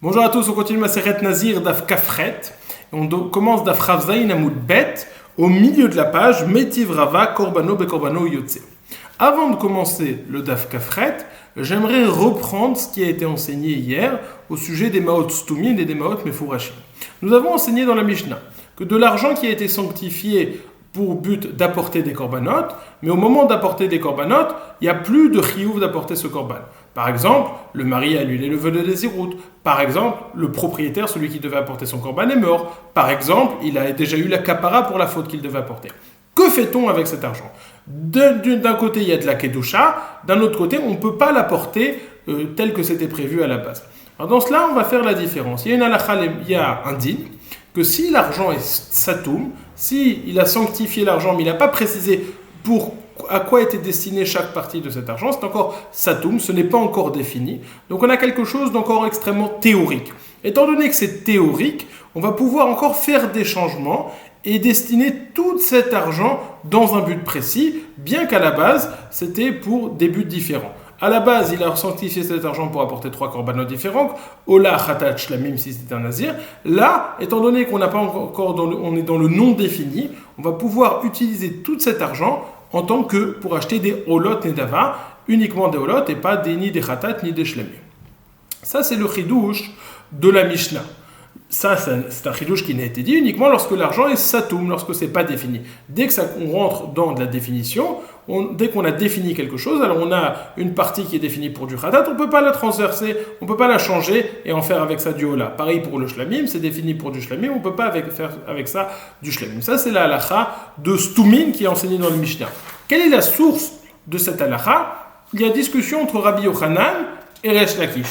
Bonjour à tous, on continue ma série Nazir d'Af Kafret. Commence d'Af Ravzaïn Amoud Bet, au milieu de la page, Metiv Rava Korbano Bekorbano Yotze. Avant de commencer le Daf Kafret, j'aimerais reprendre ce qui a été enseigné hier au sujet des Maot Stumin et des Maot Mefourachim. Nous avons enseigné dans la Mishnah que de l'argent qui a été sanctifié pour but d'apporter des korbanot, mais au moment d'apporter des korbanot, il n'y a plus de chiyuv d'apporter ce korban. Par exemple, le mari a annulé le vœu de Nézirut. Par exemple, le propriétaire, celui qui devait apporter son korban, est mort. Par exemple, il a déjà eu la kapara pour la faute qu'il devait apporter. Que fait-on avec cet argent ? D'un côté, il y a de la kedusha, d'un autre côté, on ne peut pas l'apporter tel que c'était prévu à la base. Alors dans cela, on va faire la différence. Il y a une halakha, il y a un din, que si l'argent est satoum, si il a sanctifié l'argent, mais il n'a pas précisé à quoi était destinée chaque partie de cet argent, c'est encore satoum, ce n'est pas encore défini. Donc on a quelque chose d'encore extrêmement théorique. Étant donné que c'est théorique, on va pouvoir encore faire des changements et destiner tout cet argent dans un but précis, bien qu'à la base, c'était pour des buts différents. À la base, il a sanctifié cet argent pour apporter 3 korbanot différents. Ola, Khatat, Shlamim, si c'était un nazir. Là, étant donné qu'on n'a pas encore on est dans le non défini, on va pouvoir utiliser tout cet argent en tant que pour acheter des olot nedava, uniquement des olot et pas ni des Khatat ni des Shlamim. Ça, c'est le chidouche de la Mishnah. Ça, c'est un chidouche qui n'a été dit uniquement lorsque l'argent est satoum, lorsque ce n'est pas défini. Dès qu'on rentre dans de la définition, dès qu'on a défini quelque chose, alors on a une partie qui est définie pour du khatat, on ne peut pas la transverser, on ne peut pas la changer et en faire avec ça du hola. Pareil pour le shlamim, c'est défini pour du shlamim, on ne peut pas faire avec ça du shlamim. Ça, c'est la halakha de Stumin qui est enseignée dans le Mishnah. Quelle est la source de cette halakha ? Il y a discussion entre Rabbi Yochanan et Resh Lakish.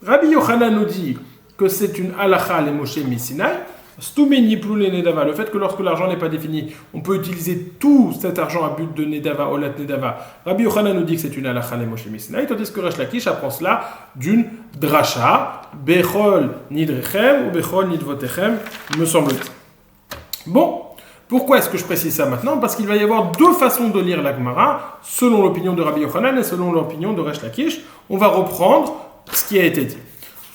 Rabbi Yochanan nous dit que c'est une halakha les Moshe Misinaï, Stumin yiplou le nedava, le fait que lorsque l'argent n'est pas défini, on peut utiliser tout cet argent à but de nedava, olat nedava. Rabbi Yochanan nous dit que c'est une halakha les Moshe Misinaï, tandis que Resh Lakish apprend cela d'une dracha, bechol nidrechem ou bechol nidvotechem, me semble-t-il. Bon, pourquoi est-ce que je précise ça maintenant ? Parce qu'il va y avoir deux façons de lire la Gemara, selon l'opinion de Rabbi Yochanan et selon l'opinion de Resh Lakish. On va reprendre ce qui a été dit.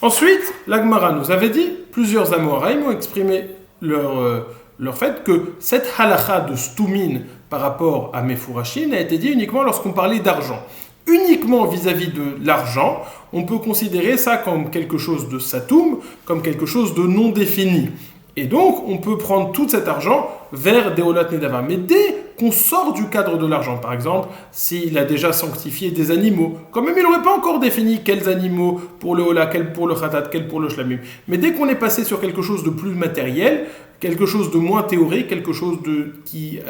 Ensuite, la Gemara nous avait dit, plusieurs Amoraïm ont exprimé leur fait que cette halakha de Stumin par rapport à Mefourachim a été dit uniquement lorsqu'on parlait d'argent. Uniquement vis-à-vis de l'argent, on peut considérer ça comme quelque chose de satoum, comme quelque chose de non défini. Et donc, on peut prendre tout cet argent vers des olat nedava. Mais dès qu'on sort du cadre de l'argent, par exemple, s'il a déjà sanctifié des animaux, quand même il n'aurait pas encore défini quels animaux pour le ola, quels pour le khatat, quels pour le shlamim. Mais dès qu'on est passé sur quelque chose de plus matériel, quelque chose de moins théorique, quelque chose qui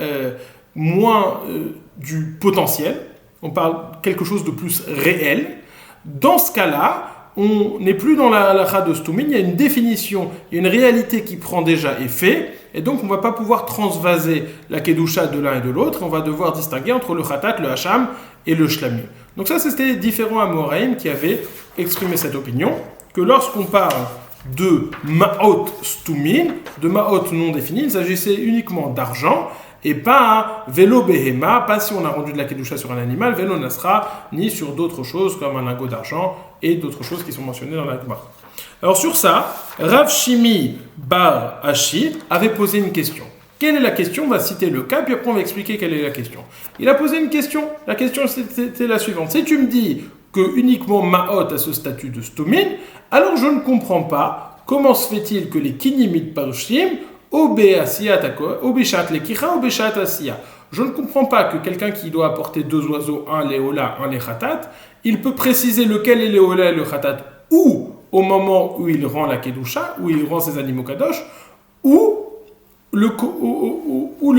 moins du potentiel, on parle quelque chose de plus réel, dans ce cas-là, on n'est plus dans la halakha de Stumin, il y a une définition, il y a une réalité qui prend déjà effet, et donc on ne va pas pouvoir transvaser la kedusha de l'un et de l'autre, on va devoir distinguer entre le khatat, le hacham et le shlamim. Donc ça, c'était différents amoraïm qui avaient exprimé cette opinion, que lorsqu'on parle de ma'ot Stumin, de ma'ot non défini, il s'agissait uniquement d'argent, et pas un vélo behema, pas si on a rendu de la kedusha sur un animal, vélo nasra, ni sur d'autres choses comme un lingot d'argent et d'autres choses qui sont mentionnées dans la Gemara. Alors sur ça, Rav Shimi Bar Ashi avait posé une question. Quelle est la question ? On va citer le cas, puis après on va expliquer quelle est la question. Il a posé une question. La question c'était la suivante. Si tu me dis que uniquement Ma'ot a ce statut de Stumin, alors je ne comprends pas comment se fait-il que les Kinimit Parushim je ne comprends pas que quelqu'un qui doit apporter 2 oiseaux, un léola, un léchatat, il peut préciser lequel est léola et le khatat ou au moment où il rend la kedusha, où il rend ses animaux kadosh, ou le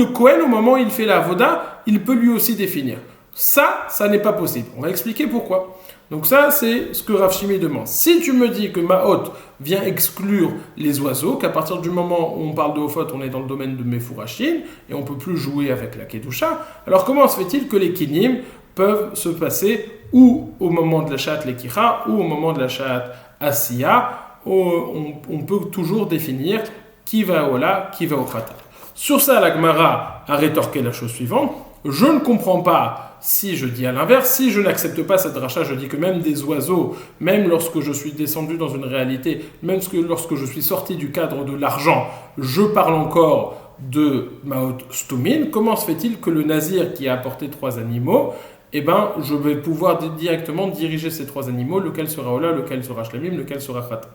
Kohen au moment où il fait la avoda, il peut lui aussi définir. Ça n'est pas possible. On va expliquer pourquoi. Donc ça, c'est ce que Rav Shimi demande. Si tu me dis que Ma'ot vient exclure les oiseaux, qu'à partir du moment où on parle de Hofot, on est dans le domaine de Mefourachim, et on ne peut plus jouer avec la Kedusha, alors comment se fait-il que les Kinim peuvent se passer ou au moment de la Shat Lekicha, ou au moment de la Shat Asiya, on peut toujours définir qui va au Ola, qui va au Khatat. Sur ça, la Gemara a rétorqué la chose suivante. je ne comprends pas si je dis à l'inverse, si je n'accepte pas cette dracha, je dis que même des oiseaux, même lorsque je suis descendu dans une réalité, même lorsque je suis sorti du cadre de l'argent, je parle encore de Maot Stumin. Comment se fait-il que le nazir qui a apporté 3 animaux, eh ben, je vais pouvoir directement diriger ces 3 animaux, lequel sera Ola, lequel sera Shlamim, lequel sera Khatat.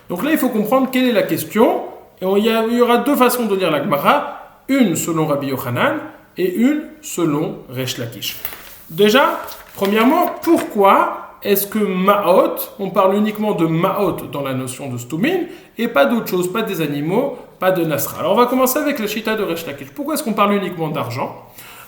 Donc là, il faut comprendre quelle est la question, et il y aura 2 façons de lire la Gemara, une selon Rabbi Yochanan, et une selon Resh Lakish. Déjà, premièrement, pourquoi est-ce que Ma'ot, on parle uniquement de Ma'ot dans la notion de Stumin, et pas d'autre chose, pas des animaux, pas de Nasra. Alors on va commencer avec la Shita de Resh Lakish. Pourquoi est-ce qu'on parle uniquement d'argent?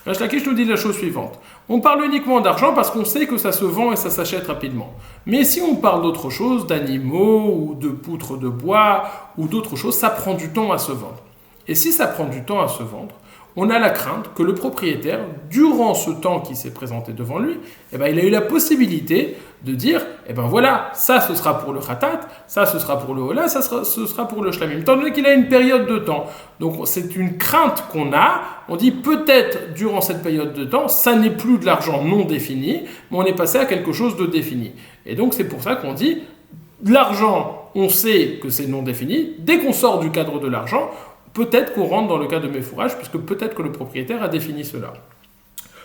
Resh Lakish nous dit la chose suivante. On parle uniquement d'argent parce qu'on sait que ça se vend et ça s'achète rapidement. Mais si on parle d'autre chose, d'animaux, ou de poutres de bois, ou d'autres choses, ça prend du temps à se vendre. Et si ça prend du temps à se vendre, on a la crainte que le propriétaire, durant ce temps qui s'est présenté devant lui, il a eu la possibilité de dire, voilà, ça ce sera pour le khatat, ça ce sera pour le hola, ce sera pour le shlamim, étant donné qu'il a une période de temps. Donc c'est une crainte qu'on a, on dit peut-être durant cette période de temps, ça n'est plus de l'argent non défini, mais on est passé à quelque chose de défini. Et donc c'est pour ça qu'on dit, l'argent, on sait que c'est non défini, dès qu'on sort du cadre de l'argent, peut-être qu'on rentre dans le cas de méfourage, puisque peut-être que le propriétaire a défini cela.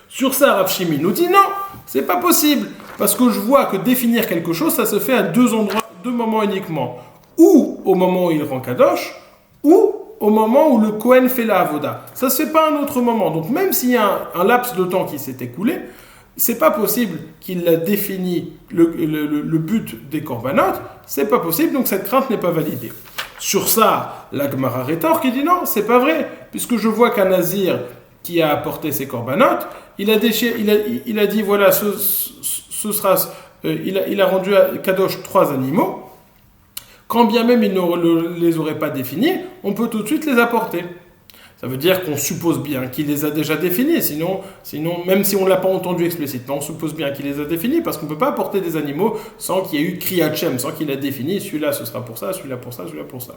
Sur ça, Rav Shimi nous dit non, c'est pas possible, parce que je vois que définir quelque chose, ça se fait à 2 endroits, 2 moments uniquement. Ou au moment où il rend kadosh, ou au moment où le Kohen fait la avoda. Ça ne se fait pas à un autre moment. Donc même s'il y a un laps de temps qui s'est écoulé, c'est pas possible qu'il a défini le but des corbanotes, c'est pas possible, donc cette crainte n'est pas validée. Sur ça, la Gemara rétorque qui dit non, c'est pas vrai, puisque je vois qu'un nazir qui a apporté ses corbanotes, il a dit voilà, il a rendu à Kadosh 3 animaux, quand bien même il ne les aurait pas définis, on peut tout de suite les apporter. Ça veut dire qu'on suppose bien qu'il les a déjà définis, sinon même si on ne l'a pas entendu explicitement, on suppose bien qu'il les a définis, parce qu'on ne peut pas apporter des animaux sans qu'il y ait eu Kriyat Shem, sans qu'il a défini, celui-là ce sera pour ça, celui-là pour ça, celui-là pour ça.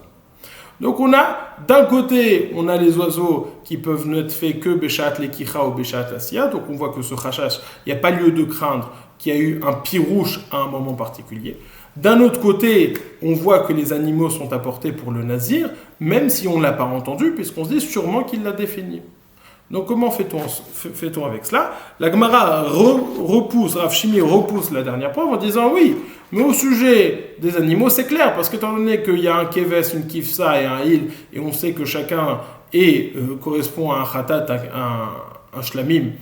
Donc on a, d'un côté, on a les oiseaux qui peuvent n'être faits que Beshat Lekicha ou Beshat Asiya, donc on voit que ce Chachash, il n'y a pas lieu de craindre qu'il y a eu un pirouche à un moment particulier. D'un autre côté, on voit que les animaux sont apportés pour le nazir, même si on ne l'a pas entendu, puisqu'on se dit sûrement qu'il l'a défini. Donc comment fait-on avec cela? La Gemara Rav Shimi repousse la dernière preuve en disant oui, mais au sujet des animaux, c'est clair, parce qu'étant donné qu'il y a un keves, une kifsa et un hil, et on sait que chacun correspond à un khatat, un shlamim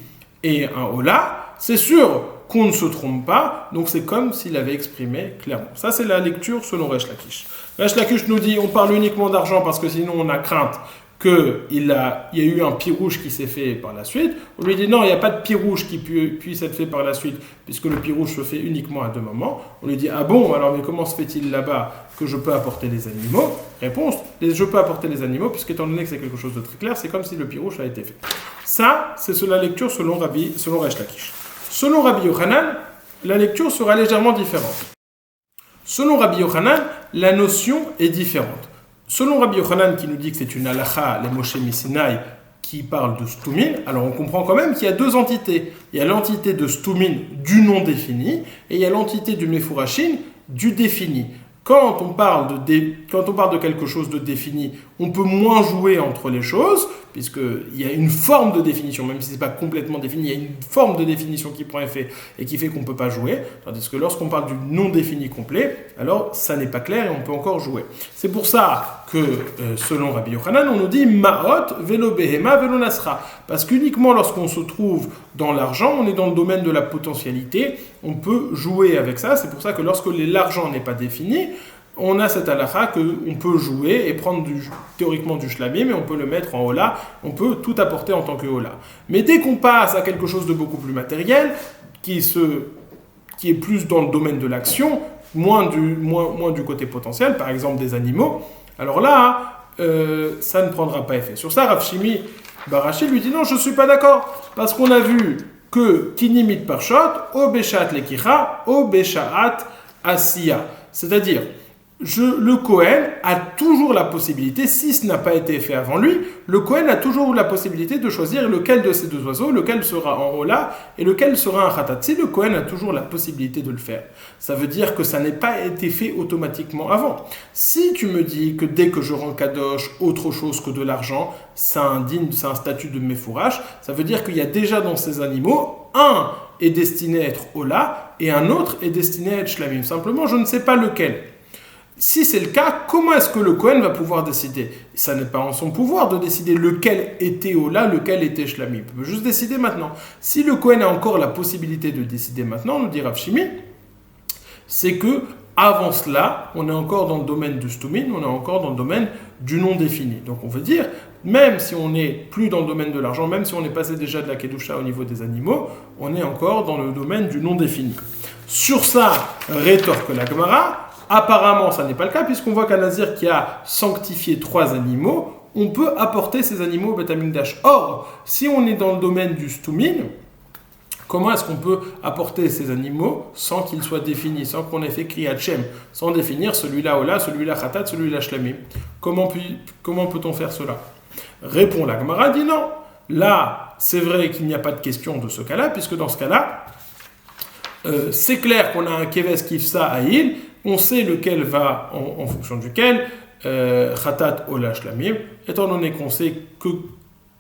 et un hola, c'est sûr qu'on ne se trompe pas, donc c'est comme s'il avait exprimé clairement. Ça, c'est la lecture selon Resh Lakish. Resh Lakish nous dit, on parle uniquement d'argent parce que sinon on a crainte qu'il y a eu un pirouche qui s'est fait par la suite. On lui dit non, il n'y a pas de pirouche qui puisse être fait par la suite, puisque le pirouche se fait uniquement à 2 moments. On lui dit, ah bon, alors mais comment se fait-il là-bas que je peux apporter les animaux? Réponse, je peux apporter les animaux, puisqu'étant donné que c'est quelque chose de très clair, c'est comme si le pirouche a été fait. Ça, c'est la lecture selon Resh Lakish. Selon Rabbi Yochanan, la lecture sera légèrement différente. Selon Rabbi Yochanan, la notion est différente. Selon Rabbi Yochanan, qui nous dit que c'est une halacha, les Moshe Misinaï, qui parle de Stumin, alors on comprend quand même qu'il y a 2 entités. Il y a l'entité de Stumin du non défini, et il y a l'entité du Mephurashin du défini. Quand on parle de quelque chose de défini, on peut moins jouer entre les choses, puisqu'il y a une forme de définition, même si ce n'est pas complètement défini, il y a une forme de définition qui prend effet et qui fait qu'on ne peut pas jouer, tandis que lorsqu'on parle du non défini complet, alors ça n'est pas clair et on peut encore jouer. C'est pour ça que, selon Rabbi Yochanan, on nous dit « Ma'ot velo behema velo nasra », parce qu'uniquement lorsqu'on se trouve dans l'argent, on est dans le domaine de la potentialité, on peut jouer avec ça. C'est pour ça que lorsque l'argent n'est pas défini, on a cette halakha qu'on peut jouer et prendre théoriquement du shlamim, mais on peut le mettre en hola, on peut tout apporter en tant que hola. Mais dès qu'on passe à quelque chose de beaucoup plus matériel, qui est plus dans le domaine de l'action, moins du côté potentiel, par exemple des animaux, alors là, ça ne prendra pas effet. Sur ça, Rav Shimi Barashi lui dit non, je ne suis pas d'accord, parce qu'on a vu que kinimit parshot, o beshat lekicha, o beshat asiya. C'est-à-dire, le Kohen a toujours la possibilité, si ce n'a pas été fait avant lui, le Kohen a toujours la possibilité de choisir lequel de ces deux oiseaux, lequel sera en Ola et lequel sera un Khatat. Si le Kohen a toujours la possibilité de le faire, ça veut dire que ça n'a pas été fait automatiquement avant. Si tu me dis que dès que je rends Kadosh autre chose que de l'argent, c'est un statut de Mefourash, ça veut dire qu'il y a déjà dans ces animaux, un est destiné à être Ola et un autre est destiné à être Shlamim. Simplement, je ne sais pas lequel. Si c'est le cas, comment est-ce que le Kohen va pouvoir décider? Ça n'est pas en son pouvoir de décider lequel était Ola, lequel était Shlamim. Il peut juste décider maintenant. Si le Kohen a encore la possibilité de décider maintenant, nous dit Rav Shimi, c'est que avant cela, on est encore dans le domaine du Stumin, on est encore dans le domaine du non défini. Donc on veut dire, même si on n'est plus dans le domaine de l'argent, même si on est passé déjà de la Kedusha au niveau des animaux, on est encore dans le domaine du non défini. Sur ça, rétorque la Gemara. Apparemment, ça n'est pas le cas, puisqu'on voit qu'un nazir qui a sanctifié 3 animaux, on peut apporter ces animaux au Beth Amikdash. Or, si on est dans le domaine du Stumin, comment est-ce qu'on peut apporter ces animaux sans qu'ils soient définis, sans qu'on ait fait Kriyat Shem, sans définir celui-là Ola, celui-là Khatat, celui-là Shlamim? Comment peut-on faire cela? Répond la Gemara, dit non. Là, c'est vrai qu'il n'y a pas de question de ce cas-là, puisque dans ce cas-là, c'est clair qu'on a un Keves Kifsa à Il, on sait lequel va en fonction duquel, Khatat, Ola, Shlamim, étant donné qu'on sait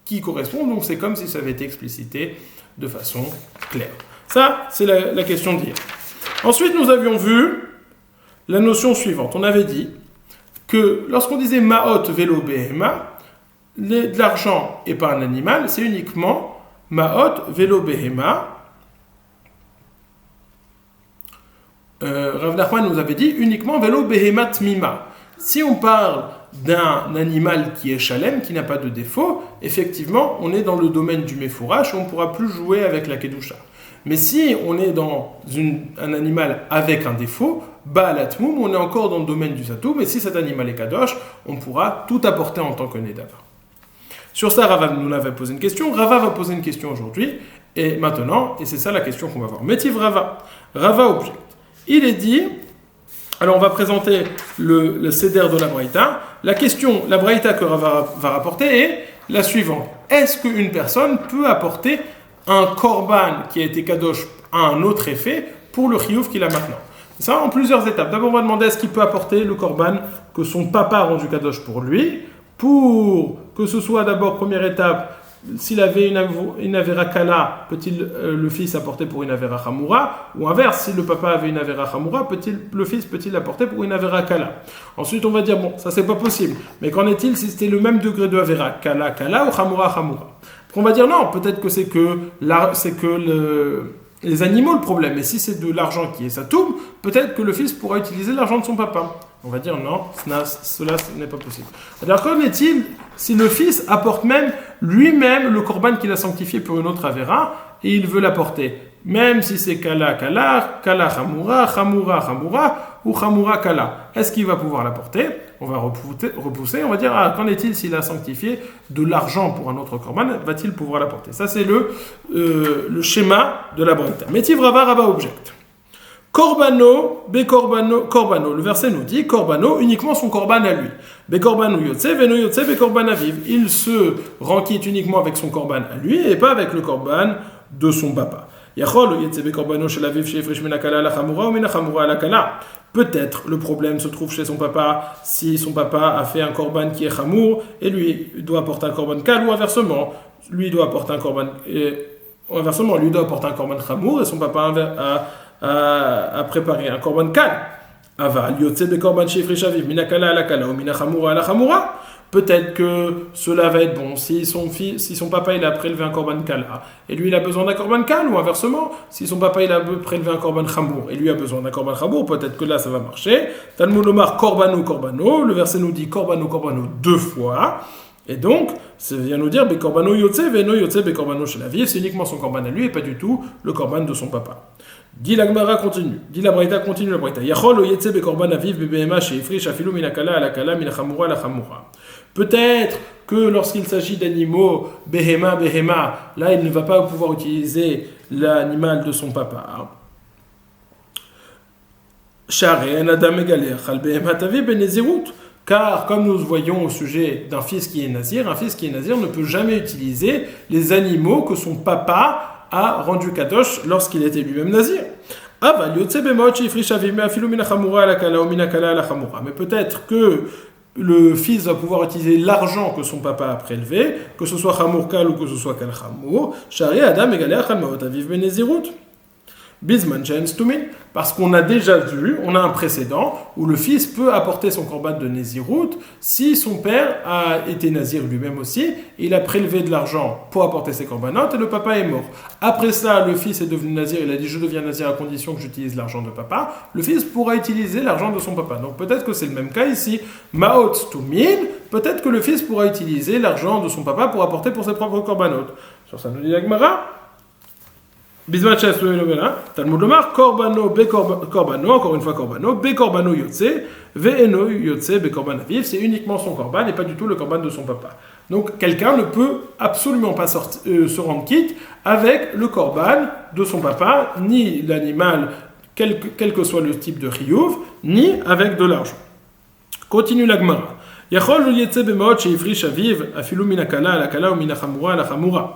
qui correspond, donc c'est comme si ça avait été explicité de façon claire. Ça, c'est la question d'hier. Ensuite, nous avions vu la notion suivante. On avait dit que lorsqu'on disait Ma'ot, Velo, Behema, de l'argent et pas un animal, c'est uniquement Ma'ot, Velo, Behema. Rav Nachman nous avait dit uniquement Velo Behemat Mima. Si on parle d'un animal qui est Shalem, qui n'a pas de défaut, effectivement, on est dans le domaine du Mefourash, on ne pourra plus jouer avec la Kedusha. Mais si on est dans un animal avec un défaut, Baalatmoum, on est encore dans le domaine du Satou, mais si cet animal est Kadosh, on pourra tout apporter en tant que Nedava. Sur ça, Rava nous avait posé une question. Rava va poser une question aujourd'hui, et maintenant, et c'est ça la question qu'on va voir. Métiv Rava. Rava objecte. Il est dit, alors on va présenter le Seder de la Braïta. La question, la Braïta que Rava va rapporter est la suivante. Est-ce qu'une personne peut apporter un korban qui a été kadosh à un autre effet pour le chiyuv qu'il a maintenant? Ça en plusieurs étapes. D'abord on va demander est-ce qu'il peut apporter le korban que son papa a rendu kadosh pour lui, pour que ce soit d'abord première étape. S'il avait une avera kala, peut-il le fils apporter pour une avera chamura? Ou inverse, si le papa avait une avera chamura, le fils peut-il apporter pour une avera kala? Ensuite, on va dire, bon, ça c'est pas possible. Mais qu'en est-il si c'était le même degré de avera kala ou chamura? On va dire non, peut-être que c'est que les animaux le problème. Mais si c'est de l'argent qui est satoum, peut-être que le fils pourra utiliser l'argent de son papa. On va dire non, cela n'est pas possible. Alors qu'en est-il si le fils apporte même lui-même le korban qu'il a sanctifié pour une autre avera et il veut l'apporter, même si c'est kala chamura ou chamura kala, est-ce qu'il va pouvoir l'apporter? On va repousser, on va dire qu'en est-il s'il a sanctifié de l'argent pour un autre korban, va-t-il pouvoir l'apporter? Ça c'est le schéma de la Braïta. Métiv Rava objecte. Korbano, korbano. Le verset nous dit korbano, uniquement son korban à lui. Bekorbano yotse, veno yotse, bekorban aviv. Il se rend quitte uniquement avec son korban à lui et pas avec le korban de son papa. Yachol yotse bekorbano shel aviv shefresh min hakala la chamura ou min chamura la kala. Peut-être le problème se trouve chez son papa si son papa a fait un korban qui est chamour et lui doit apporter un korban kal ou inversement. Lui doit apporter un korban chamour et son papa a préparé un korban kal. Aval yotse be korban shefresh aviv min hakala la kala ou min chamura la chamura. Peut-être que cela va être bon si son papa il a prélevé un korban kala et lui il a besoin d'un korban kal, ou inversement si son papa il a prélevé un korban chamour et lui a besoin d'un korban chamour, peut-être que là ça va marcher. Talmud Lomar korbano, le verset nous dit korbano 2 fois. Et donc, ça vient nous dire bekorbano yotse veno yotse bekorbano shel aviv, c'est uniquement son korban à lui et pas du tout le korban de son papa. Dit la Gemara continue, dit la Braïta continue la Braïta. Yachol yotse bekorban aviv bebehema sheifrish afilu min hakala ala kala min chamura la chamura. Peut-être que lorsqu'il s'agit d'animaux behema, là il ne va pas pouvoir utiliser l'animal de son papa. Car, comme nous voyons au sujet d'un fils qui est nazir, un fils qui est nazir ne peut jamais utiliser les animaux que son papa a rendu kadosh lorsqu'il était lui-même nazir. Mais peut-être que le fils va pouvoir utiliser l'argent que son papa a prélevé, que ce soit chamour kal ou que ce soit kal chamour. Shari adam égalé achal maot aviv benezirut. Bisman chen stumin, parce qu'on a déjà vu, on a un précédent où le fils peut apporter son korban de Nézirut si son père a été nazir lui-même aussi, il a prélevé de l'argent pour apporter ses corbanotes et le papa est mort. Après ça, le fils est devenu nazir, il a dit je deviens nazir à condition que j'utilise l'argent de papa. Le fils pourra utiliser l'argent de son papa. Donc peut-être que c'est le même cas ici. Maot stumin, peut-être que le fils pourra utiliser l'argent de son papa pour apporter pour ses propres corbanotes. Sur ça nous dit la Gemara. Bisman chen stumin, Talmud lomar, korbano be korbano, encore une fois korbano, be korbano yotze, ve'eno yotze be korban aviv, c'est uniquement son korban et pas du tout le korban de son papa. Donc quelqu'un ne peut absolument pas se rendre quitte avec le korban de son papa, ni l'animal, quel que soit le type de riyuv, ni avec de l'argent. Continue la Gemara. יכול יצא במעות שהפריש אביו, אפילו מן הקלה על הקלה ומן החמורה על החמורה.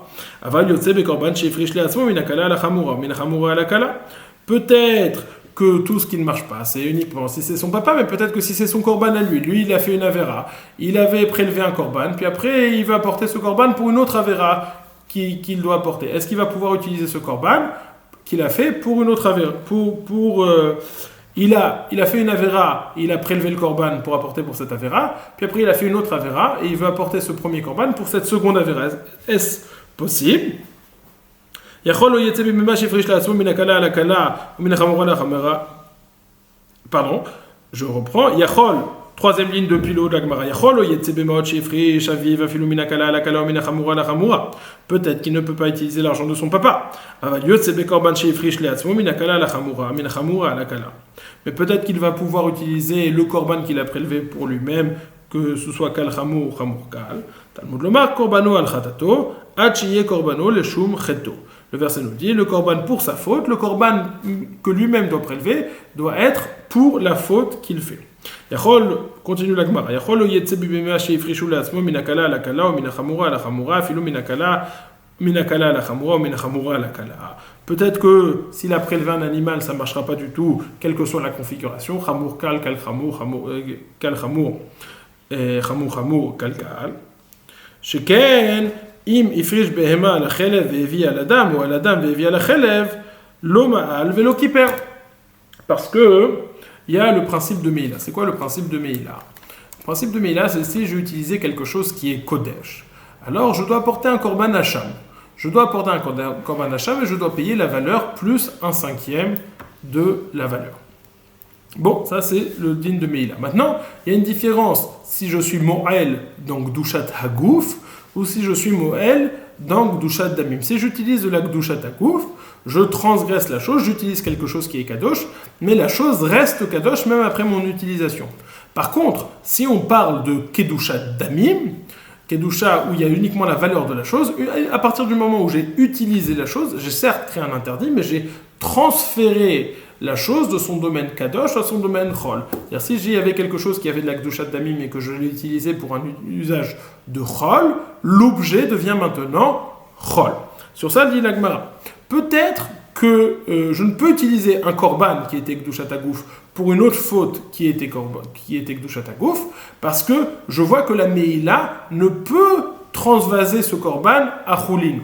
אבל יוצא בקורבן שהפריש לעצמו מן הקלה על החמורה ומן החמורה על הקלה. Peut-être que tout ce qui ne marche pas, c'est uniquement si c'est son papa, mais peut-être que si c'est son korban à lui, il a fait une avéra, il avait prélevé un korban, puis après il va apporter ce korban pour une autre avéra qu'il doit apporter. Est-ce qu'il va pouvoir utiliser ce korban qu'il a fait pour une autre avéra, il a fait une avéra, il a prélevé le korban pour apporter pour cette avéra, puis après il a fait une autre avéra et il veut apporter ce premier korban pour cette seconde avéra. Est-ce possible? Pardon, je reprends. Yachol, troisième ligne depuis le haut de la Gemara. Peut-être qu'il ne peut pas utiliser l'argent de son papa. Mais peut-être qu'il va pouvoir utiliser le korban qu'il a prélevé pour lui-même, que ce soit kal chamour ou chamour kal. Talmud lomar korbano al chatato, achiye korbano le shum cheto. Le verset nous dit, le korban pour sa faute, le korban que lui-même doit prélever, doit être pour la faute qu'il fait. Yachol, continue la Gemara. Yachol lo yetze bimema sheifrishu le'atzmo min hakala ala kala ou min hachamura ala chamura, afilu min hakala ala chamura ou min hachamura ala kala. Peut-être que s'il a prélevé un animal, ça ne marchera pas du tout, quelle que soit la configuration. Chamour kal, kal chamour, kal chamour, chamour kal kal. Sheken im ifrish behema ala chelev ve'evi ala dam ou ala dam ve'evi ala chelev lo ma'al ve'lo kiper. Parce que il y a le principe de Meïla. C'est quoi le principe de Meïla? Le principe de Meïla, c'est si j'ai utilisé quelque chose qui est Kodesh. Alors, je dois apporter un Korban Hacham. Je dois apporter un Korban Hacham et je dois payer la valeur plus 1/5 de la valeur. Bon, ça c'est le din de Meïla. Maintenant, il y a une différence si je suis Mo'el dans Gdushat Hagouf ou si je suis Mo'el dans Gdushat Damim. Si j'utilise de la Gdushat Hagouf, je transgresse la chose, j'utilise quelque chose qui est kadosh, mais la chose reste kadosh même après mon utilisation. Par contre, si on parle de kedusha damim, kedusha où il y a uniquement la valeur de la chose, à partir du moment où j'ai utilisé la chose, j'ai certes créé un interdit, mais j'ai transféré la chose de son domaine kadosh à son domaine chol. C'est-à-dire si j'y avais quelque chose qui avait de la kedusha damim et que je l'ai utilisé pour un usage de chol, l'objet devient maintenant chol. Sur ça, dit la Gemara. Peut-être que je ne peux utiliser un korban qui était Gdushat Hagouf pour une autre faute qui était Gdushat Hagouf, parce que je vois que la Meïla ne peut transvaser ce korban à Choulin.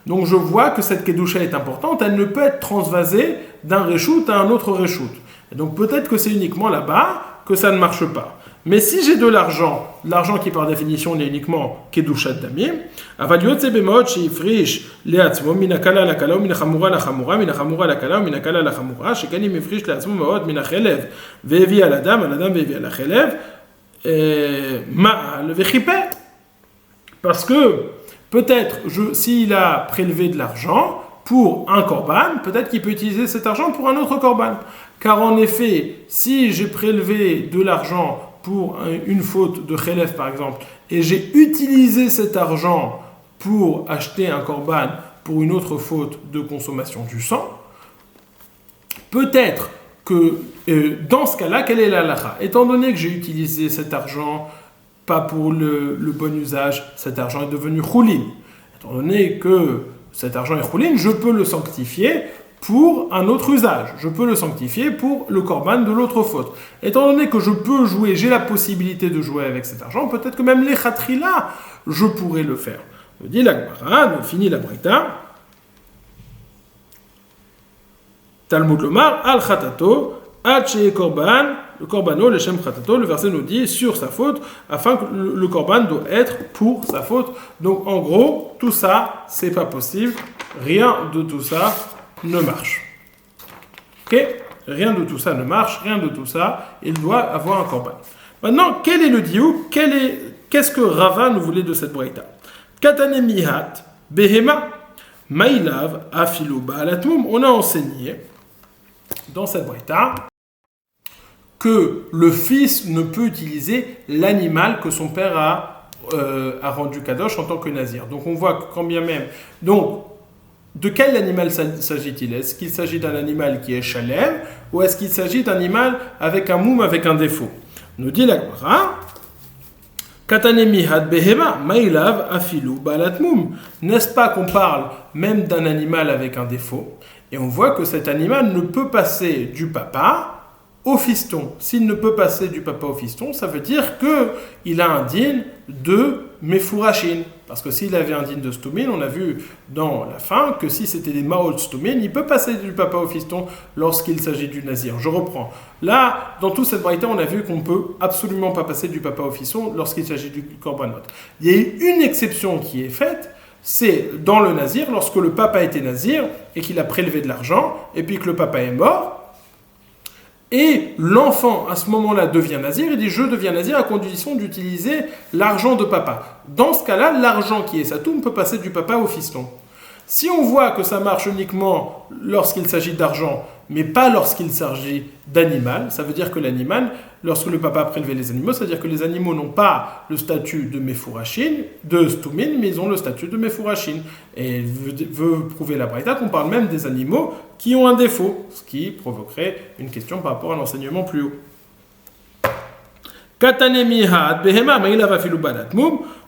Donc je vois que cette Kedusha est importante, elle ne peut être transvasée d'un Reshout à un autre Reshout. Et donc peut-être que c'est uniquement là-bas que ça ne marche pas. Mais si j'ai de l'argent qui par définition n'est uniquement kedushat damim, aval yotze bemot sheifrish leatzmo min hakala la kala min chamura la chamura min chamura la kala min hakala la chamura shekanim ifrish leatzmo maot min achelev ve'evi al adam ve'evi al achelev ma'al ve'chipeh. Parce que peut-être s'il a prélevé de l'argent pour un korban, peut-être qu'il peut utiliser cet argent pour un autre korban. Car en effet, si j'ai prélevé de l'argent pour une faute de chélef par exemple, et j'ai utilisé cet argent pour acheter un korban pour une autre faute de consommation du sang, peut-être que dans ce cas-là, quelle est la halakha? Étant donné que j'ai utilisé cet argent pas pour le bon usage, cet argent est devenu choulin. Étant donné que cet argent est choulin, je peux le sanctifier pour un autre usage. Je peux le sanctifier pour le korban de l'autre faute. Étant donné que je peux jouer, j'ai la possibilité de jouer avec cet argent, peut-être que même les khatrila, je pourrais le faire. On dit la Gemara, on finit la Braïta. Talmud Lomar, al khatato, al sheye korban, le korbano, le shem khatato, le verset nous dit sur sa faute, afin que le korban doit être pour sa faute. Donc en gros, tout ça, c'est pas possible. Rien de tout ça ne marche. Ok? Rien de tout ça ne marche, rien de tout ça, il doit avoir un korban. Maintenant, quel est le diouk? Qu'est-ce que Rava nous voulait de cette braïta? Katane mihat, behema, mailav, afilu ba'alatmum. On a enseigné dans cette braïta que le fils ne peut utiliser l'animal que son père a rendu kadosh en tant que nazir. Donc on voit que quand bien même... Donc, de quel animal s'agit-il? Est-ce qu'il s'agit d'un animal qui est shalem ou est-ce qu'il s'agit d'un animal avec un moum, avec un défaut? Nous dit la Gemara, Katanemi had behema, mailav afilu balat moum. N'est-ce pas qu'on parle même d'un animal avec un défaut? Et on voit que cet animal ne peut passer du papa au fiston. S'il ne peut passer du papa au fiston, ça veut dire qu'il a un din de Mefourachine. Parce que s'il avait un din de Stoumin, on a vu dans la fin que si c'était des Maot Stoumin, il peut passer du papa au fiston lorsqu'il s'agit du nazir. Je reprends. Là, dans toute cette braïta, on a vu qu'on ne peut absolument pas passer du papa au fiston lorsqu'il s'agit du korbanot. Il y a eu une exception qui est faite, c'est dans le nazir, lorsque le papa était nazir et qu'il a prélevé de l'argent, et puis que le papa est mort, et l'enfant, à ce moment-là, devient nazir. Il dit « Je deviens nazir à condition d'utiliser l'argent de papa. » Dans ce cas-là, l'argent qui est satoum peut passer du papa au fiston. Si on voit que ça marche uniquement lorsqu'il s'agit d'argent, mais pas lorsqu'il s'agit d'animal, ça veut dire que l'animal, lorsque le papa a prélevé les animaux, ça veut dire que les animaux n'ont pas le statut de Mefourachine, de Stoumin, mais ils ont le statut de Mefourachine. Et veut prouver la braïta qu'on parle même des animaux qui ont un défaut, ce qui provoquerait une question par rapport à l'enseignement plus haut.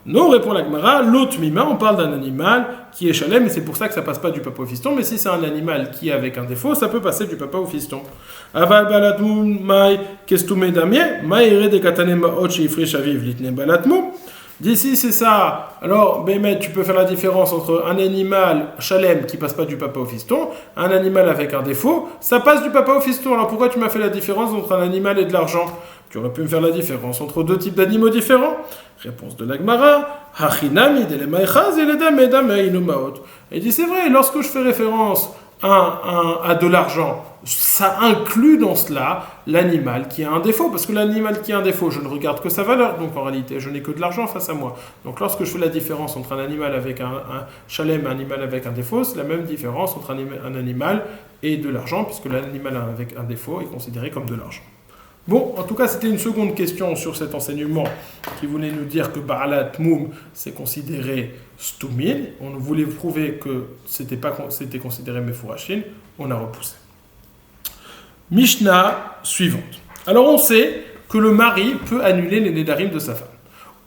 Non, répond la Gemara, l'otmima, on parle d'un animal qui est chalem, et c'est pour ça que ça passe pas du papa au fiston, mais si c'est un animal qui est avec un défaut, ça peut passer du papa au fiston. Aval balatmum, mai, kestume damie, mai ere de katane maot shifri shaviv litne balatmum. D'ici c'est ça, alors Bémet, tu peux faire la différence entre un animal chalem qui passe pas du papa au fiston, un animal avec un défaut, ça passe du papa au fiston. Alors pourquoi tu m'as fait la différence entre un animal et de l'argent? Tu aurais pu me faire la différence entre deux types d'animaux différents. Réponse de la Gemara, Hachinami de l'emaïchaz et l'edam et dit c'est vrai, lorsque je fais référence à de l'argent, ça inclut dans cela l'animal qui a un défaut, parce que l'animal qui a un défaut, je ne regarde que sa valeur, donc en réalité, je n'ai que de l'argent face à moi. Donc lorsque je fais la différence entre un animal avec un chalem et un animal avec un défaut, c'est la même différence entre un animal et de l'argent, puisque l'animal avec un défaut est considéré comme de l'argent. Bon, en tout cas, c'était une seconde question sur cet enseignement qui voulait nous dire que Ba'alat Moum, c'est considéré Stoumin. On voulait prouver que c'était considéré Mefourachine. On a repoussé. Mishnah suivante. Alors, on sait que le mari peut annuler les nédarim de sa femme.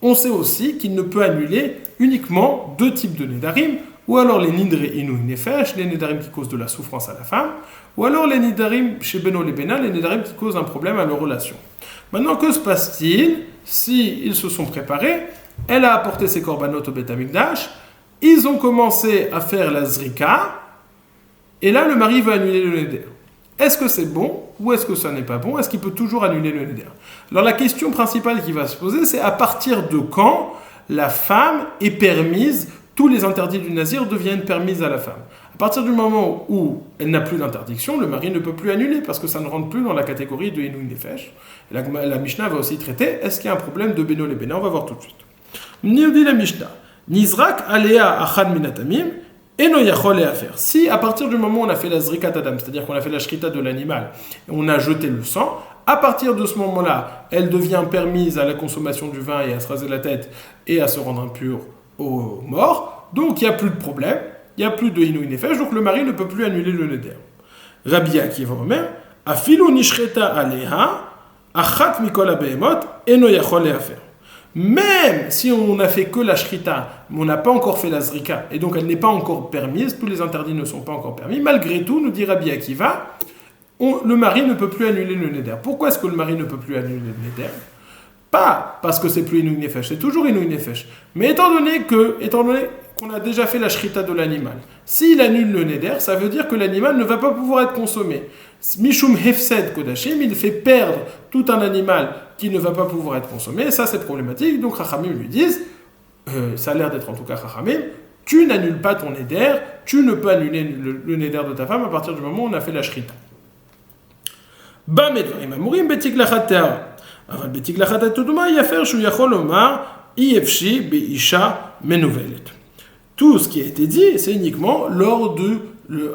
On sait aussi qu'il ne peut annuler uniquement deux types de nédarim, ou alors les nidre inu nefesh, les nédarim qui causent de la souffrance à la femme, ou alors les nédarim chez Beno les Bena, les nédarim qui causent un problème à leur relation. Maintenant, que se passe-t-il si ils se sont préparés? Elle a apporté ses korbanot au Beth Amikdash, ils ont commencé à faire la zrika, et là le mari veut annuler le néder. Est-ce que c'est bon ou est-ce que ça n'est pas bon? Est-ce qu'il peut toujours annuler le néder? Alors la question principale qui va se poser, c'est à partir de quand la femme est permise, tous les interdits du nazir deviennent permis à la femme. À partir du moment où elle n'a plus d'interdiction, le mari ne peut plus annuler parce que ça ne rentre plus dans la catégorie de Inouï Nefesh. La Mishnah va aussi traiter, est-ce qu'il y a un problème de Beno les Bena? On va voir tout de suite. Dit la Mishnah, Nizrak alea achad minatamim, eno yachol et faire. Si à partir du moment où on a fait la zrikat adam, c'est-à-dire qu'on a fait la shrita de l'animal, et on a jeté le sang, à partir de ce moment-là, elle devient permise à la consommation du vin et à se raser la tête et à se rendre impure aux morts. Donc il n'y a plus de problème. Il n'y a plus de Inouï Nefesh, donc le mari ne peut plus annuler le neder. Rabbi Akiva Omer, Afilu nishreta aleha, achat mikol abehemot, eno yachol lehafer. Même si on n'a fait que la shrita, mais on n'a pas encore fait la zrika, et donc elle n'est pas encore permise, tous les interdits ne sont pas encore permis, malgré tout, nous dit Rabbi Akiva, le mari ne peut plus annuler le neder. Pourquoi est-ce que le mari ne peut plus annuler le neder? Pas parce que c'est plus inouï nefesh, c'est toujours inouï nefesh. Mais étant donné qu'on a déjà fait la shrita de l'animal, s'il annule le neder, ça veut dire que l'animal ne va pas pouvoir être consommé. Mishum hefsed kodashim, il fait perdre tout un animal qui ne va pas pouvoir être consommé, et ça c'est problématique. Donc Chachamim lui disent, ça a l'air d'être en tout cas Chachamim, tu n'annules pas ton neder, tu ne peux annuler le neder de ta femme à partir du moment où on a fait la shrita. במדברים אמורים בתגלחת טהרה, אבל בתגלחת הטומאה יפר שהוא יכול לומר אי אפשי באישה מנוולת. Tout ce qui a été dit, c'est uniquement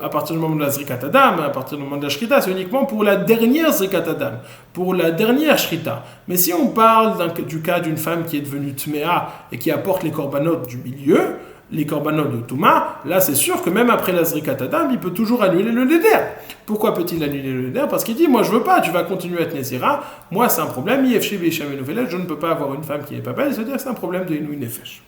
à partir du moment de la Zrikat Adam, à partir du moment de la Shrita, c'est uniquement pour la dernière Zrikat Adam, pour la dernière Shrita. Mais si on parle du cas d'une femme qui est devenue Tmea et qui apporte les korbanot du milieu, les korbanot de Touma, là c'est sûr que même après la Zrikat Adam, il peut toujours annuler le neder. Pourquoi peut-il annuler le neder? Parce qu'il dit, moi je veux pas, tu vas continuer à être Nézira, moi c'est un problème, je ne peux pas avoir une femme qui n'est pas belle, c'est-à-dire que c'est un problème de Inouï Nefesh.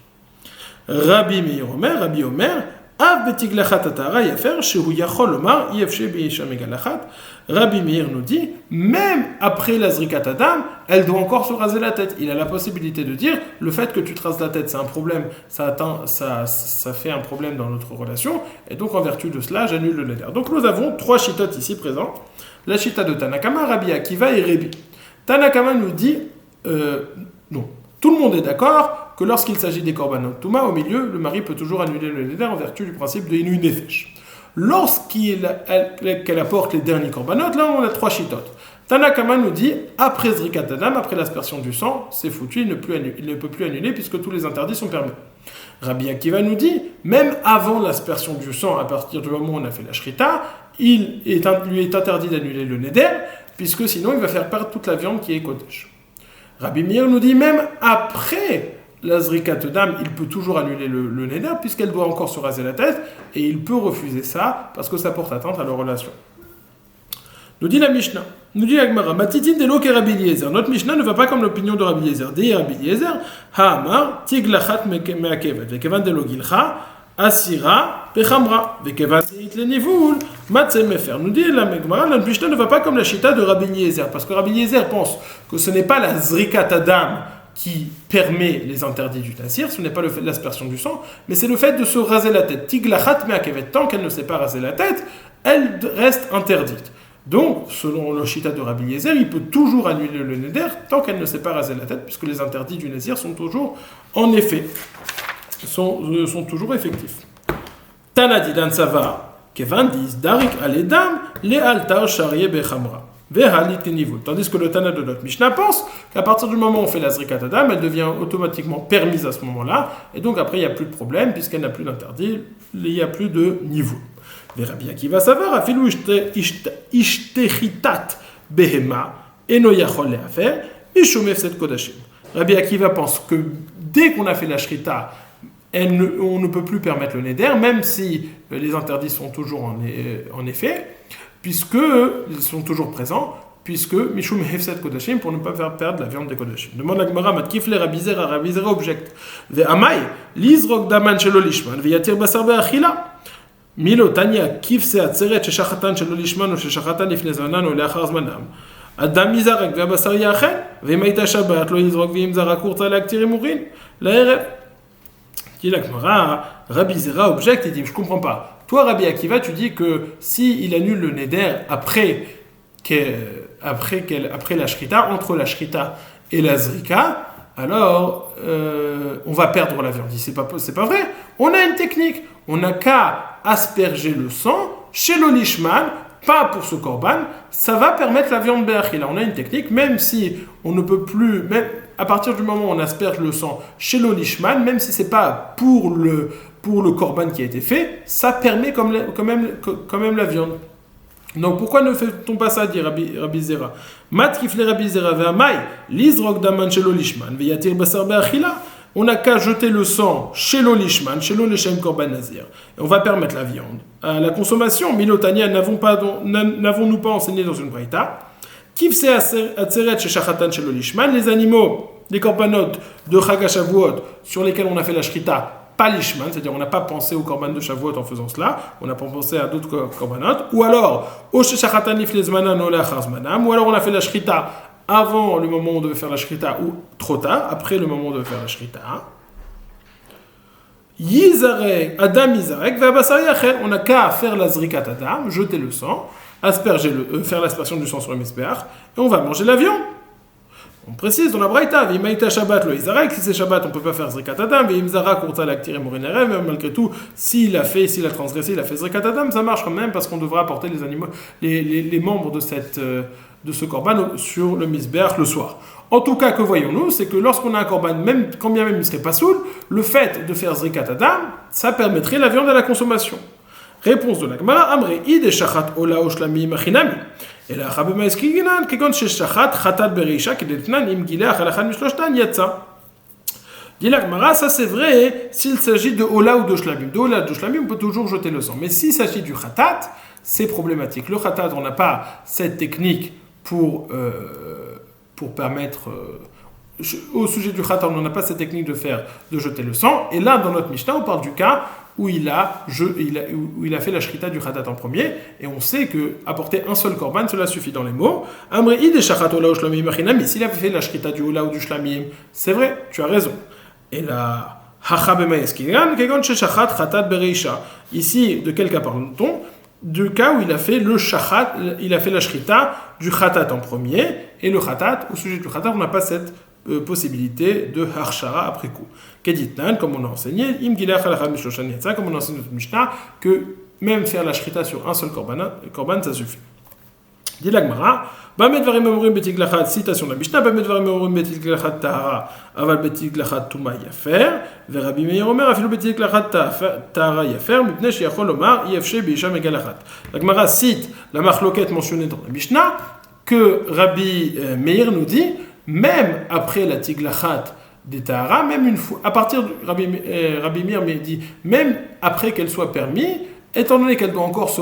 Rabbi Meir Omer, Rabbi Omer, Av betiglachat atara yafer, shehu yachol omar, yefshe be'isha megalachat. Rabbi Meir nous dit, même après la zrikat adam, elle doit encore se raser la tête. Il a la possibilité de dire, le fait que tu te rases la tête, c'est un problème, ça fait un problème dans notre relation, et donc en vertu de cela, j'annule le neder. Donc nous avons 3 chitotes ici présents. La chita de Tanakama, Rabbi Akiva et Rebi. Tanakama nous dit, non, tout le monde est d'accord que lorsqu'il s'agit des korbanot touma, au milieu, le mari peut toujours annuler le neder en vertu du principe de inouï nefesh. Lorsqu'elle apporte les derniers korbanot, là on a 3 chitotes. Tanakama nous dit, après zrikat adam, après l'aspersion du sang, c'est foutu, il ne peut plus annuler puisque tous les interdits sont permis. Rabbi Akiva nous dit, même avant l'aspersion du sang, à partir du moment où on a fait la shrita, lui est interdit d'annuler le neder, puisque sinon il va faire perdre toute la viande qui est kodesh. Rabbi Meir nous dit, même après la zrikat dam, il peut toujours annuler le neder, puisqu'elle doit encore se raser la tête, et il peut refuser ça, parce que ça porte atteinte à leur relation. Nous dit la Mishnah, nous dit la Gemara, Matitin de lo ke Rabbi Eliezer. Notre Mishnah ne va pas comme l'opinion de Rabbi Eliezer. Dei Rabbi Eliezer, Ha'amar, tiglachat me'akevet, vekevan de lo gilcha, asira, pechamra, vekevan seit le nivoul, matzeh mefer. Nous dit la Gemara, notre Mishnah ne va pas comme la chita de Rabbi Eliezer, parce que Rabbi Eliezer pense que ce n'est pas la zrikat adam qui permet les interdits du Nazir, ce n'est pas le fait de l'aspersion du sang, mais c'est le fait de se raser la tête. Tiglachat me'akevet, tant qu'elle ne s'est pas rasée la tête, elle reste interdite. Donc, selon le shita de Rabbi Eliezer, il peut toujours annuler le neder tant qu'elle ne s'est pas rasée la tête, puisque les interdits du Nazir sont toujours en effet, sont toujours effectifs. Tanadi dan Sava, Kevandis, Darik aledam, le altar shariye bechamra. Tandis que le Tana de notre Mishnah pense qu'à partir du moment où on fait la zrikat adam, elle devient automatiquement permise à ce moment-là, et donc après il n'y a plus de problème, puisqu'elle n'a plus d'interdit, il n'y a plus de niveau. Rabbi Akiva savar, afilu ishtechitat behema, eno yachol lehafer, mishum efsed kodashim. Rabbi Akiva pense que dès qu'on a fait la shrita, on ne peut plus permettre le neder, même si les interdits sont toujours en effet, puisqu'ils sont toujours présents, puisque Mishum Hefset Kodashim, pour ne pas faire perdre la viande des Kodashim. Demande la Gemara, Matkifle Rabbi Zera objecte. Ve'amai, lizrok daman shelo lishman, ve'yatir basar be'achila. Milo tanya kifse atzeret sheshachatan shelo lishman, ou sheshachatan lifne zmanan, ou leachar zmanam. Adam mizarek ve'abasar yachen, ve'maita shabbat, lo lizrok ve'im zara kurta le'aktir imurin, la'erev. Dit la Gemara, Rabbi Zera objecte, il dit, je comprends pas. Toi, Rabbi Akiva, tu dis que s'il annule le neder après la shrita, entre la shrita et la zrika, alors on va perdre la viande. C'est pas vrai. On a une technique. On n'a qu'à asperger le sang chez l'olishman, pas pour ce korban. Ça va permettre la viande be'achila. On a une technique, même si on ne peut plus, même à partir du moment où on asperge le sang chez l'olishman, même si c'est pas pour le korban qui a été fait, ça permet quand même la viande. Donc pourquoi ne fait-on pas ça, dit Rabbi Zera? Mat kifle Rabbi Zera ve'amai, lizrok daman shelo lishman, ve'yatir basar be'achila. on n'a qu'à jeter le sang chez l'olishman, chez l'oleshem korban nazir. Et on va permettre la viande. À la consommation, milotania, n'avons-nous pas enseigné dans une braïta? Kifse atzeret chez shachatan chez l'olishman, les animaux, les korbanot de Chag HaShavuot sur lesquels on a fait la shrita, pas l'ishman, c'est-à-dire on n'a pas pensé au korban de Shavuot en faisant cela, on n'a pas pensé à d'autres korbanot, ou alors, ou alors on a fait la shrita avant le moment où on devait faire la shrita, ou trop tard, après le moment où on devait faire la shrita. Yizarek, Adam Yizarek, on n'a qu'à faire la zrikat Adam, jeter le sang, faire l'aspersion du sang sur le misbeach, et on va manger la viande. On précise dans la braïta, Vimaïta Shabbat le Yizarek, si c'est Shabbat, on ne peut pas faire Zrikat Adam, Vimzara Kurta Laktir et Morinerev, mais malgré tout, s'il a transgressé, il a fait Zrikat Adam, ça marche quand même parce qu'on devra apporter les animaux, les membres de ce korban sur le misbeach le soir. En tout cas, que voyons-nous, c'est que lorsqu'on a un korban, même, quand bien même il ne serait pas saoul, le fait de faire Zrikat Adam, ça permettrait la viande à la consommation. Réponse de la Gemara, Amre id shachat ola oshlamim machinami. Et là, Rabbi Eskiginan, kegon shachat chatat bereisha kedetnan im gilach alachan mishloshtan yatsa. Dit la Gemara, ça c'est vrai s'il s'agit de ola ou de shlamim. De ola ou de shlamim, on peut toujours jeter le sang. Mais s'il s'agit du chatat, c'est problématique. Le chatat, on n'a pas cette technique pour permettre. Au sujet du khatar, on n'a pas cette technique de jeter le sang. Et là, dans notre Mishnah, on parle du cas où il a fait la shrita du khatat en premier. Et on sait que apporter un seul korban, cela suffit dans les mots. S'il avait fait la shrita du ola ou du shlamim, c'est vrai, tu as raison. Et là, ici, de quel cas parle-t-on? Du cas où il a fait la shrita du khatat en premier. Et le khatat, au sujet du khatat, on n'a pas cette possibilité de harshara après coup. Keditnan, comme on a enseigné, comme on a enseigné notre Mishnah, que même faire la shrita sur un seul korban, ça suffit. Dit la Gemara, Bamed varim amorim betiglachat, citation de la Mishnah, Bamed varim amorim betiglachat tahara, aval betiglachat tuma yafer, Rabbi Meir omer afilu betiglachat tahara yafer, mipnei sheyachol omar yefshe beisham egalachat. La Gemara cite la marloquette mentionnée dans la Mishnah, que Rabbi Meir nous dit, même après la tiglachat des tahara, même une fois, à partir de Rabbi Meir dit, même après qu'elle soit permise, étant donné qu'elle doit encore se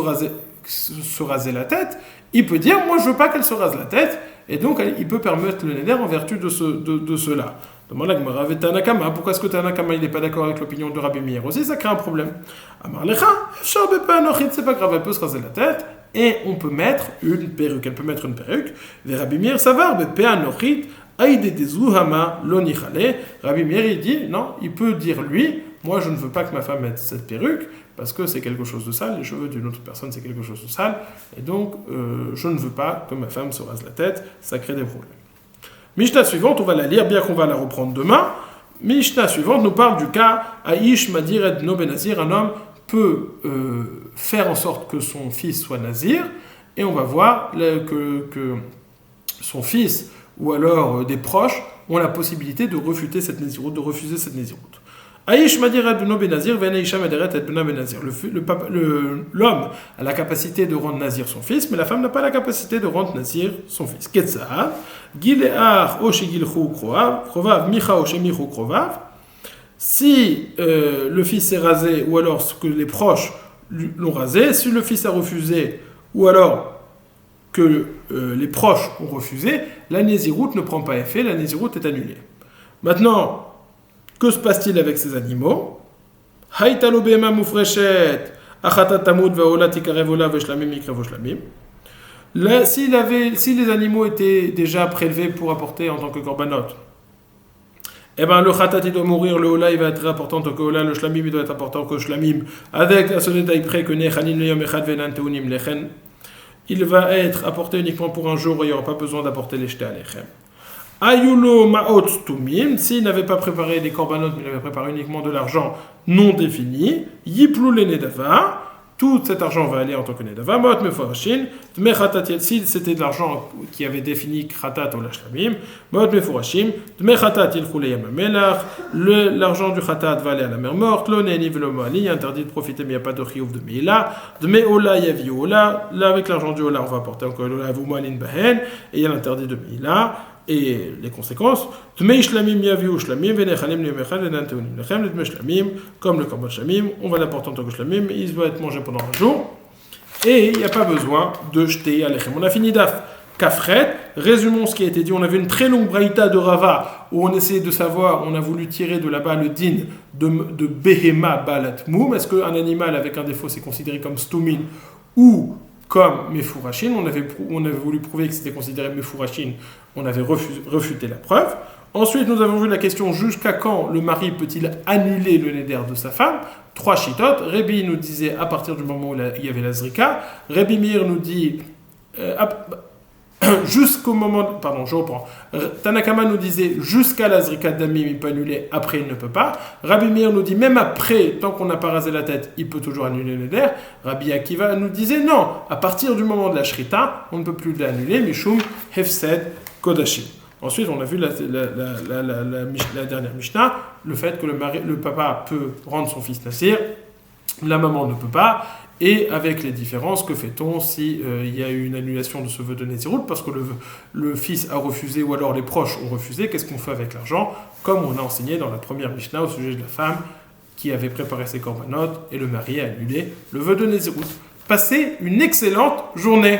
raser la tête, il peut dire, moi je ne veux pas qu'elle se rase la tête, et donc il peut permettre le neder en vertu de cela. Demande la Gemara avec Tanakama, pourquoi est-ce que Tanakama n'est pas d'accord avec l'opinion de Rabbi Meir aussi? Ça crée un problème. Amar lecha, c'est pas grave, elle peut se raser la tête, et on peut mettre une perruque. Elle peut mettre une perruque. Rabbi Meir savar, be'anochit, aïde des zuhama, lonichale. Rabbi Meir il dit, non, il peut dire lui, moi je ne veux pas que ma femme mette cette perruque, parce que c'est quelque chose de sale, les cheveux d'une autre personne c'est quelque chose de sale, et donc je ne veux pas que ma femme se rase la tête, ça crée des problèmes. Mishnah suivante, on va la lire, bien qu'on va la reprendre demain. Mishnah suivante nous parle du cas Aïsh Madir et No Benazir, un homme peut faire en sorte que son fils soit nazir, et on va voir que son fils ou alors des proches ont la possibilité de refuser cette naziroute. Aïsh Madira Beno Benazir, Venaïcha Maderet et Bena Benazir. L'homme a la capacité de rendre nazir son fils, mais la femme n'a pas la capacité de rendre nazir son fils. Ketsa, Gileach Oshigilchu Krovav, Micha Oshemichu Krovav. Si le fils est rasé, ou alors que les proches l'ont rasé, si le fils a refusé, ou alors que les proches ont refusé, la naziroute ne prend pas effet, la naziroute est annulée. Maintenant, que se passe-t-il avec ces animaux? Là, si les animaux étaient déjà prélevés pour apporter en tant que korbanot, eh bien le khatat il doit mourir, le hola il va être apporté en tant que hola, le shlamim il doit être apporté en tant que shlamim, avec à ce détail près que nechanin leyom echad venan teunim lechen, il va être apporté uniquement pour un jour, il n'y aura pas besoin d'apporter les jetés à lechem. Ayulo ma'ot tumim, s'il n'avait pas préparé des korbanot, mais il avait préparé uniquement de l'argent non défini, yiplu le nedava, tout cet argent va aller en tant que nedava, ma'ot meforashin, dmechatat yetsil, c'était de l'argent qui avait défini kratat ou lashlamim, ma'ot meforashim, dmechatat yilchou le yamamelach, l'argent du khatat va aller à la mer morte, lo neni velo mali, interdit de profiter, mais il n'y a pas de chiyuv de meila, dme ola yavi ola, là avec l'argent du ola, on va apporter encore ola vumalin bahen, et il y a l'interdit de meila. Et les conséquences, Tmei shlamim yaviu shlamim venechalim liyom echad ve'enan te'onim. Lechem le tmei shlamim, comme le korban shlamim, on va l'apporter en tant que shlamim, il doit être mangé pendant un jour, et il n'y a pas besoin de jeter à l'echem. On a fini daf kafret, résumons ce qui a été dit. On avait une très longue braïta de Rava, où on essayait de savoir, on a voulu tirer de là-bas le din de behema balat moum, est-ce qu'un animal avec un défaut c'est considéré comme stumin ou comme Mefourachin, on avait voulu prouver que c'était considéré Mefourachin, on avait refuté la preuve. Ensuite, nous avons vu la question jusqu'à quand le mari peut-il annuler le neder de sa femme. 3 chitotes. Rébi nous disait à partir du moment où il y avait la zrika. Rébi Meir nous dit jusqu'au moment. Pardon, je reprends. Tanakama nous disait jusqu'à la zrika d'Amim, il peut annuler, après il ne peut pas. Rabbi Meir nous dit même après, tant qu'on n'a pas rasé la tête, il peut toujours annuler le neder. Rabbi Akiva nous disait non, à partir du moment de la shrita, on ne peut plus l'annuler. Mishum hefsed kodashim. Ensuite, on a vu la dernière Mishnah, le fait que le papa peut rendre son fils Nassir, la maman ne peut pas, et avec les différences, que fait-on si il y a eu une annulation de ce vœu de Nézirut, parce que le fils a refusé, ou alors les proches ont refusé, qu'est-ce qu'on fait avec l'argent? Comme on a enseigné dans la première Mishnah au sujet de la femme qui avait préparé ses korbanot, et le mari a annulé le vœu de Nézirut. Passez une excellente journée.